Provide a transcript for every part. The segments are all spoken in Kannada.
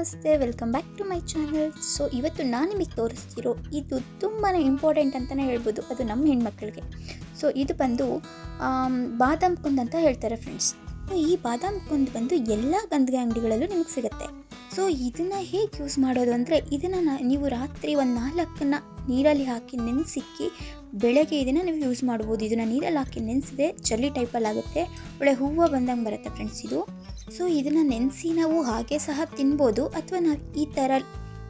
ನಮಸ್ತೆ, welcome back to my channel. So ಇವತ್ತು ನಾನು ನಿಮಗೆ ತೋರಿಸ್ತಿರೋ ಇದು ತುಂಬಾ ಇಂಪಾರ್ಟೆಂಟ್ ಅಂತಲೇ ಹೇಳ್ಬೋದು, ಅದು ನಮ್ಮ ಹೆಣ್ಮಕ್ಳಿಗೆ. ಸೊ ಇದು ಬಂದು ಬಾದಾಮ್ ಕುಂದ್ ಅಂತ ಹೇಳ್ತಾರೆ ಫ್ರೆಂಡ್ಸ್. ಈ ಬಾದಾಮ್ ಕುಂದ್ ಬಂದು ಎಲ್ಲ ಗಂಧಿಗೆ ಅಂಗಡಿಗಳಲ್ಲೂ ನಿಮಗೆ ಸಿಗುತ್ತೆ. ಸೊ ಇದನ್ನು ಹೇಗೆ ಯೂಸ್ ಮಾಡೋದು ಅಂದರೆ, ಇದನ್ನು ನೀವು ರಾತ್ರಿ ಒಂದು 4 ನೀರಲ್ಲಿ ಹಾಕಿ ನೆನೆಸಿಕ್ಕಿ ಬೆಳಗ್ಗೆ ಇದನ್ನು ನೀವು ಯೂಸ್ ಮಾಡ್ಬೋದು. ಇದನ್ನು ನೀರಲ್ಲಿ ಹಾಕಿ ನೆನೆಸಿದ್ರೆ ಜಲ್ಲಿ ಟೈಪಲ್ಲಿ ಆಗುತ್ತೆ, ಒಳ್ಳೆ ಹೂವು ಬಂದಂಗೆ ಬರುತ್ತೆ ಫ್ರೆಂಡ್ಸ್ ಇದು. ಸೊ ಇದನ್ನು ನೆನೆಸಿ ನಾವು ಹಾಗೆ ಸಹ ತಿನ್ಬೋದು, ಅಥವಾ ನಾವು ಈ ಥರ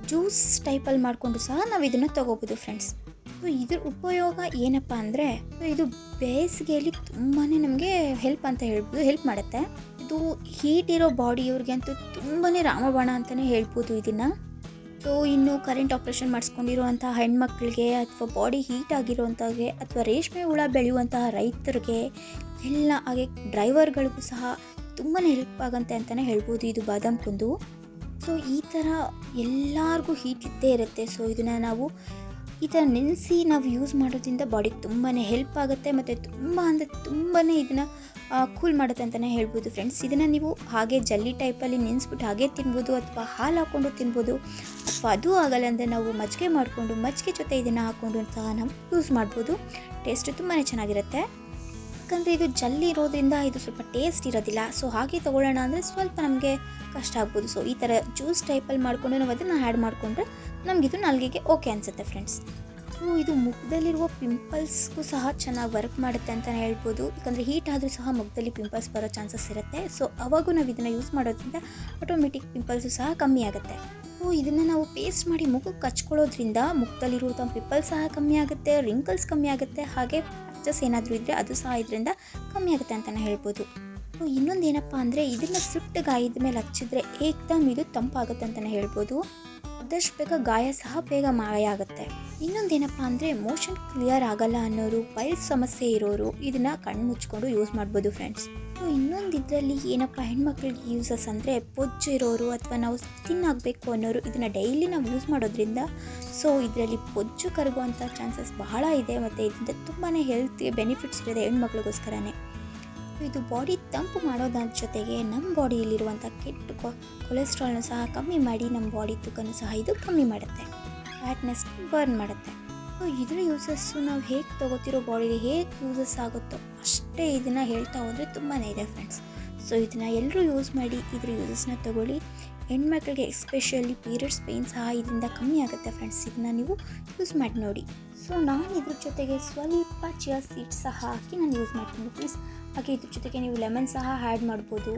ಜ್ಯೂಸ್ ಟೈಪಲ್ಲಿ ಮಾಡಿಕೊಂಡು ಸಹ ನಾವು ಇದನ್ನು ತೊಗೋಬೋದು ಫ್ರೆಂಡ್ಸ್. ಸೊ ಇದ್ರ ಉಪಯೋಗ ಏನಪ್ಪ ಅಂದರೆ, ಇದು ಬೇಸಿಗೆಯಲ್ಲಿ ತುಂಬಾ ನಮಗೆ ಹೆಲ್ಪ್ ಅಂತ ಹೇಳ್ಬೋದು, ಹೆಲ್ಪ್ ಮಾಡುತ್ತೆ. ಇದು ಹೀಟ್ ಇರೋ ಬಾಡಿಯವ್ರಿಗೆ ಅಂತೂ ತುಂಬಾ ರಾಮಬಾಣ ಅಂತಲೇ ಹೇಳ್ಬೋದು ಇದನ್ನು. ಸೊ ಇನ್ನು ಕರೆಂಟ್ ಆಪ್ರೇಷನ್ ಮಾಡಿಸ್ಕೊಂಡಿರುವಂತಹ ಹೆಣ್ಮಕ್ಳಿಗೆ, ಅಥವಾ ಬಾಡಿ ಹೀಟ್ ಆಗಿರುವಂಥವ್ರಿಗೆ, ಅಥವಾ ರೇಷ್ಮೆ ಹುಳ ಬೆಳೆಯುವಂತಹ ರೈತರಿಗೆ ಎಲ್ಲ, ಹಾಗೆ ಡ್ರೈವರ್ಗಳಿಗೂ ಸಹ ತುಂಬಾ ಹೆಲ್ಪ್ ಆಗುತ್ತೆ ಅಂತಲೇ ಹೇಳ್ಬೋದು ಇದು ಬಾದಾಮ್ ಕುಂದು. ಸೊ ಈ ಥರ ಎಲ್ಲರಿಗೂ ಹೀಟ್ ಇದ್ದೇ ಇರುತ್ತೆ. ಸೊ ಇದನ್ನು ನಾವು ಈ ಥರ ನೆನೆಸಿ ನಾವು ಯೂಸ್ ಮಾಡೋದ್ರಿಂದ ಬಾಡಿಗೆ ತುಂಬಾ ಹೆಲ್ಪ್ ಆಗುತ್ತೆ, ಮತ್ತು ತುಂಬಾ ಇದನ್ನು ಕೂಲ್ ಮಾಡುತ್ತೆ ಅಂತಲೇ ಹೇಳ್ಬೋದು ಫ್ರೆಂಡ್ಸ್. ಇದನ್ನು ನೀವು ಹಾಗೆ ಜಲ್ಲಿ ಟೈಪಲ್ಲಿ ನೆನೆಸ್ಬಿಟ್ಟು ಹಾಗೆ ತಿನ್ಬೋದು, ಅಥವಾ ಹಾಲು ಹಾಕ್ಕೊಂಡು ತಿನ್ಬೋದು, ಅಥವಾ ಅದು ಆಗಲ್ಲ ಅಂದರೆ ನಾವು ಮಜ್ಜಿಗೆ ಮಾಡಿಕೊಂಡು ಮಜ್ಜಿಗೆ ಜೊತೆ ಇದನ್ನು ಹಾಕ್ಕೊಂಡು ಸಹ ನಾವು ಯೂಸ್ ಮಾಡ್ಬೋದು. ಟೇಸ್ಟು ತುಂಬಾ ಚೆನ್ನಾಗಿರುತ್ತೆ. ಯಾಕಂದರೆ ಇದು ಜಲ್ಲಿ ಇರೋದ್ರಿಂದ ಇದು ಸ್ವಲ್ಪ ಟೇಸ್ಟ್ ಇರೋದಿಲ್ಲ. ಸೊ ಹಾಗೆ ತೊಗೊಳ್ಳೋಣ ಅಂದರೆ ಸ್ವಲ್ಪ ನಮಗೆ ಕಷ್ಟ ಆಗ್ಬೋದು. ಸೊ ಈ ಥರ ಜ್ಯೂಸ್ ಟೈಪಲ್ಲಿ ಮಾಡಿಕೊಂಡು ನಾವು ಅದನ್ನು ಆ್ಯಡ್ ಮಾಡಿಕೊಂಡ್ರೆ ನಮಗಿದು ನಾಲ್ಗೆಗೆ ಓಕೆ ಅನಿಸುತ್ತೆ ಫ್ರೆಂಡ್ಸ್. ಇದು ಮುಖದಲ್ಲಿರುವ ಪಿಂಪಲ್ಸ್ಗೂ ಸಹ ಚೆನ್ನಾಗಿ ವರ್ಕ್ ಮಾಡುತ್ತೆ ಅಂತಲೇ ಹೇಳ್ಬೋದು. ಯಾಕಂದರೆ ಹೀಟ್ ಆದರೂ ಸಹ ಮುಖದಲ್ಲಿ ಪಿಂಪಲ್ಸ್ ಬರೋ ಚಾನ್ಸಸ್ ಇರುತ್ತೆ. ಸೊ ಅವಾಗೂ ನಾವು ಇದನ್ನು ಯೂಸ್ ಮಾಡೋದ್ರಿಂದ ಆಟೋಮೆಟಿಕ್ ಪಿಂಪಲ್ಸು ಸಹ ಕಮ್ಮಿ ಆಗುತ್ತೆ. ಸೊ ಇದನ್ನು ನಾವು ಪೇಸ್ಟ್ ಮಾಡಿ ಮುಖಕ್ಕೆ ಹಚ್ಕೊಳ್ಳೋದ್ರಿಂದ ಮುಖದಲ್ಲಿರುವಂಥ ಪಿಂಪಲ್ಸ್ ಸಹ ಕಮ್ಮಿ ಆಗುತ್ತೆ, ರಿಂಕಲ್ಸ್ ಕಮ್ಮಿ ಆಗುತ್ತೆ, ಹಾಗೆ ಪ್ಯಾಚಸ್ ಏನಾದರೂ ಇದ್ದರೆ ಅದು ಸಹ ಇದರಿಂದ ಕಮ್ಮಿ ಆಗುತ್ತೆ ಅಂತಲೇ ಹೇಳ್ಬೋದು. ಸೊ ಇನ್ನೊಂದು ಏನಪ್ಪ ಅಂದರೆ, ಇದನ್ನು ಸುಟ್ಟ ಗಾಯದ ಮೇಲೆ ಹಚ್ಚಿದ್ರೆ ಏಕ್ದಮ್ ಇದು ತಂಪಾಗುತ್ತೆ ಅಂತಲೇ ಹೇಳ್ಬೋದು. ಆದಷ್ಟು ಬೇಗ ಗಾಯ ಸಹ ಬೇಗ ಮಾಯ ಆಗುತ್ತೆ. ಇನ್ನೊಂದೇನಪ್ಪ ಅಂದರೆ, ಮೋಷನ್ ಕ್ಲಿಯರ್ ಆಗಲ್ಲ ಅನ್ನೋರು, ಪೈಲ್ಸ್ ಸಮಸ್ಯೆ ಇರೋರು ಇದನ್ನು ಕಣ್ಣು ಮುಚ್ಕೊಂಡು ಯೂಸ್ ಮಾಡ್ಬೋದು ಫ್ರೆಂಡ್ಸ್. ಸೊ ಇನ್ನೊಂದು ಇದರಲ್ಲಿ ಏನಪ್ಪ ಹೆಣ್ಮಕ್ಳಿಗೆ ಯೂಸಸ್ ಅಂದರೆ, ಪೊಜ್ಜು ಇರೋರು ಅಥವಾ ನಾವು ಸ್ಕಿನ್ ಆಗಬೇಕು ಅನ್ನೋರು ಇದನ್ನು ಡೈಲಿ ನಾವು ಯೂಸ್ ಮಾಡೋದ್ರಿಂದ ಸೊ ಇದರಲ್ಲಿ ಪೊಜ್ಜು ಕರಗುವಂಥ ಚಾನ್ಸಸ್ ಬಹಳ ಇದೆ, ಮತ್ತು ಇದರಿಂದ ತುಂಬಾ ಹೆಲ್ತ್ ಬೆನಿಫಿಟ್ಸ್ ಇರೋದೆ ಹೆಣ್ಮಕ್ಳಿಗೋಸ್ಕರನೇ. ಇದು ಬಾಡಿ ತಂಪು ಮಾಡೋದ್ರ ಜೊತೆಗೆ ನಮ್ಮ ಬಾಡಿಯಲ್ಲಿರುವಂಥ ಕೆಟ್ಟ ಕೊಲೆಸ್ಟ್ರಾಲ್ನ ಸಹ ಕಮ್ಮಿ ಮಾಡಿ ನಮ್ಮ ಬಾಡಿ ತೂಕನೂ ಸಹ ಇದು ಕಮ್ಮಿ ಮಾಡುತ್ತೆ, ಫ್ಯಾಟ್ನೆಸ್ ಬರ್ನ್ ಮಾಡುತ್ತೆ. ಸೊ ಇದರ ಯೂಸಸ್ಸು ನಾವು ಹೇಗೆ ತೊಗೋತಿರೋ ಬಾಡಿಗೆ ಹೇಗೆ ಯೂಸಸ್ ಆಗುತ್ತೋ ಅಷ್ಟೇ ಇದನ್ನು ಹೇಳ್ತಾ ಹೋದರೆ ತುಂಬಾ ಇದೆ ಫ್ರೆಂಡ್ಸ್. ಸೊ ಇದನ್ನು ಎಲ್ಲರೂ ಯೂಸ್ ಮಾಡಿ ಇದ್ರ ಯೂಸಸ್ನ ತೊಗೊಳ್ಳಿ. ಹೆಣ್ಮಕ್ಳಿಗೆ ಎಸ್ಪೆಷಲಿ ಪೀರಿಯಡ್ಸ್ ಪೇಯ್ನ್ ಸಹ ಇದರಿಂದ ಕಮ್ಮಿ ಆಗುತ್ತೆ ಫ್ರೆಂಡ್ಸ್. ಇದನ್ನು ನೀವು ಯೂಸ್ ಮಾಡಿ ನೋಡಿ. ಸೊ ನಾನು ಇದ್ರ ಜೊತೆಗೆ ಸ್ವಲ್ಪ ಚಿಯಾ ಸೀಡ್ಸ್ ಸಹ ಹಾಕಿ ನಾನು ಯೂಸ್ ಮಾಡ್ತೀನಿ ಪ್ಲೀಸ್. ಹಾಗೆ ಇದ್ರ ಜೊತೆಗೆ ನೀವು ಲೆಮನ್ ಸಹ ಆ್ಯಡ್ ಮಾಡ್ಬೋದು.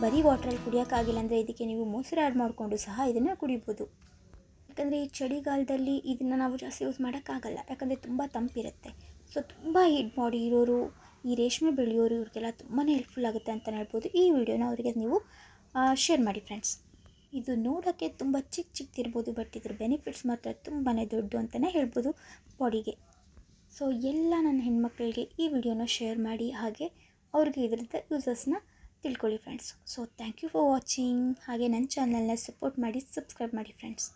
ಬರೀ ವಾಟ್ರಲ್ಲಿ ಕುಡಿಯೋಕ್ಕಾಗಿಲ್ಲ ಅಂದರೆ ಇದಕ್ಕೆ ನೀವು ಮೊಸರು ಆ್ಯಡ್ ಮಾಡಿಕೊಂಡು ಸಹ ಇದನ್ನು ಕುಡಿಬೋದು. ಯಾಕಂದರೆ ಈ ಚಳಿಗಾಲದಲ್ಲಿ ಇದನ್ನು ನಾವು ಜಾಸ್ತಿ ಯೂಸ್ ಮಾಡೋಕ್ಕಾಗಲ್ಲ, ಯಾಕಂದರೆ ತುಂಬ ತಂಪಿರುತ್ತೆ. ಸೊ ತುಂಬ ಹೀಟ್ ಬಾಡಿ ಇರೋರು, ಈ ರೇಷ್ಮೆ ಬೆಳೆಯೋರು, ಇವ್ರಿಗೆಲ್ಲ ತುಂಬಾ ಹೆಲ್ಪ್ಫುಲ್ ಆಗುತ್ತೆ ಅಂತಲೇ ಹೇಳ್ಬೋದು. ಈ ವಿಡಿಯೋನ ಅವರಿಗೆ ನೀವು ಶೇರ್ ಮಾಡಿ ಫ್ರೆಂಡ್ಸ್. ಇದು ನೋಡೋಕ್ಕೆ ತುಂಬ ಚಿಕ್ಕದಿರ್ಬೋದು, ಬಟ್ ಇದ್ರ ಬೆನಿಫಿಟ್ಸ್ ಮಾತ್ರ ತುಂಬಾ ದೊಡ್ಡ ಅಂತಲೇ ಹೇಳ್ಬೋದು ಬಾಡಿಗೆ. ಸೊ ಎಲ್ಲ ನನ್ನ ಹೆಣ್ಮಕ್ಳಿಗೆ ಈ ವಿಡಿಯೋನ ಶೇರ್ ಮಾಡಿ, ಹಾಗೆ ಅವ್ರಿಗೆ ಇದರಿಂದ ಯೂಸಸ್ನ ತಿಳ್ಕೊಳ್ಳಿ friends. So thank you for watching. ಹಾಗೆ ನನ್ನ ಚಾನಲ್ನ ಸಪೋರ್ಟ್ ಮಾಡಿ, ಸಬ್ಸ್ಕ್ರೈಬ್ ಮಾಡಿ ಫ್ರೆಂಡ್ಸ್.